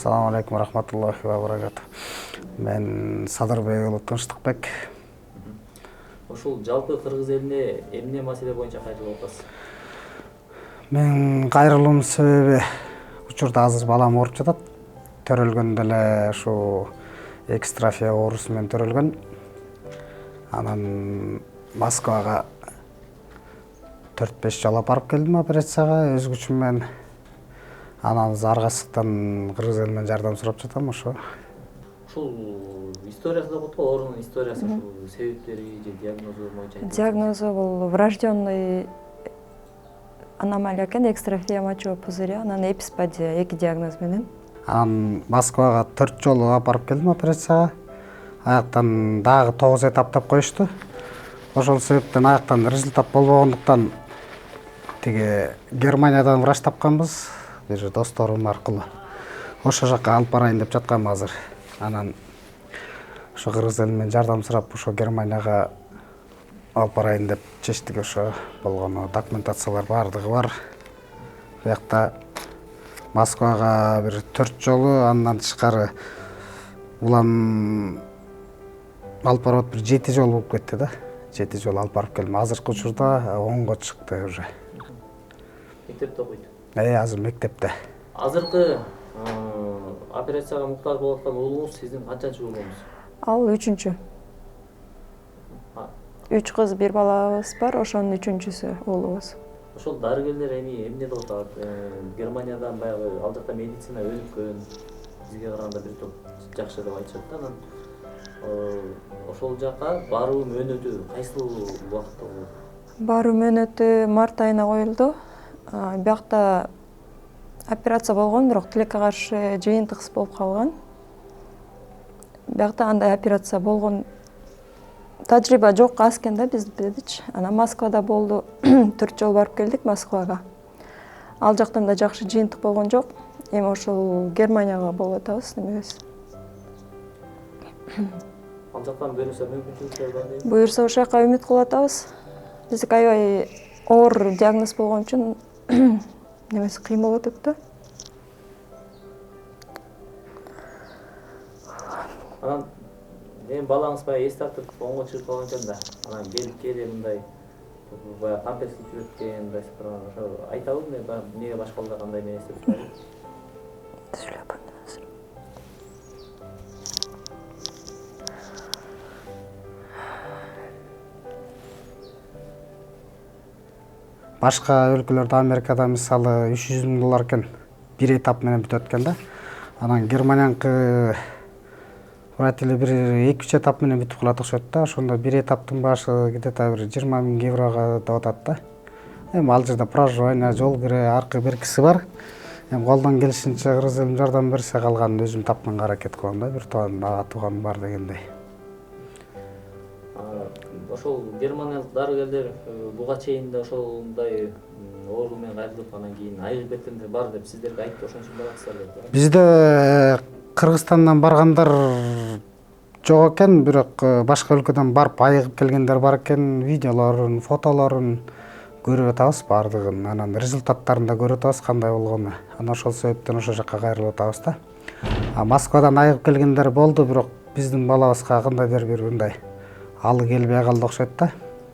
Ассаламу алейкум рахматуллахи ва баракату. Мен Садырбек уулу Тынчтыкбек. Ошол жалпы кыргыз элине эмне маселе боюнча кайрылып атасыз? Мен кайрылуум себеби учурда азыр балам ооруп жатат. Төрөлгөндө эле ушу экстрафия оорусу менен төрөлгөн. Анан Москвага 4-5 жолу барып келдим операцияга өз күчүм менен. Анан аргасыктан кыргыз элинен жардам сурап жатам ошо. Ушул историясы да болот го, оорунун историясы, ушул себептери же диагнозу боюнча. Диагнозу бул врожденный аномалия экен, экстрафия мочевого пузыря, анан эписпадия, эки диагноз менен. Анан Москвага 4 жолу апарып келдим операцияга. Аяктан дагы 9 этаптап коюшту. Ошол себептен аяктан результат болбогондуктан тиги Германиядан врач тапканбыз, бир досторум аркылуу. Ошол жака алып барайын деп жаткам азыр. Анан ошо кыргыз элинен жардам сурап ошо Германияга алып барайын деп чечтик. Ошо болгону документациялар баардыгы бар. Биякта Москвага бир 4 жолу, андан тышкары улам алып барып бир 7 жол болуп кетти да. 7 жол алып барып келдим. Азыркы учурда 10го чыкты уже. Мектепте окуйт. Азыр мектепте. Азыркы операцияга муктаж болуп аткан уулуңуз сиздин канчанчы уулуңуз? Ал 3-чү. 3 кыз, 1 балабыз бар, ошонун 3-чүсү уулубуз. Ошол дарыгерлер эмне деп атат? Германиядан баягы ал жакта медицина өнүккөн, бизге караганда бир топ жакшы деп айтышат да. Анан ошол жака баруу мөөнөтү кайсыл убакытта болот? Баруу мөөнөтү март айына коюлду. Биякта операция болгон, бирок тилекке каршы жыйынтык болуп калган. Биякта андай операция болгон тажрыйба жок азкен да биздечи. Анан Москвада болду. 4 жолу барып келдик Москвага. Ал жактан да жакшы жыйынтык болгон жок. Эми ошол Германияга болуп атабыз немебиз. Ал жактан буюрса мүмкүнчүлүктөр бар дейм. Буюрса ошол жака үмүт кылып атабыз. Биздики аябай оор диагноз болгон үчүн немеси кыйын болуп атат да. Анан эми балаңыз баягы эс тартып оңго чыгып калган экен да. Анан келип кээде мындай баягы комплекс өткөн, мындай ошо айтабы эмнеге башка балдар кандай эмес деп сурайбы. Башка өлкөлөрдө Америкада мисалы $300,000 экен. Бир этап менен бүтөт экен да. Анан Германияныкы врачтар бир 2-3 этап менен бүтүп калат окшойт да. Ошондо бир этаптын башы где-то бир 20,000 еврого деп атат да. Эми ал жерде проживание, жол кире, аркы беркиси бар. Эми колдон келишинче кыргыз элим жардам берсе, калганын өзүм тапканга аракет кылам да. Бир тууган бар дегендей. Ошол германиялык дарыгерлер буга чейин да ошондой оору менен кайрылып, анан кийин айыгып кеткендер бар деп сиздерге айтты, ошон үчүн барасыздар деп. Бизде Кыргызстандан баргандар жок экен, бирок башка өлкөдөн барып айыгып келгендер бар экен. Видеолорун, фотолорун көрүп атабыз баардыгын. Анан результаттарын да көрүп атабыз кандай болгону. Анан ошол себептен ошол жака кайрылып атабыз да. Москвадан айыгып келгендер болду, бирок биздин балабызга кандайдыр бир мындай алы келбей калды окшойт да.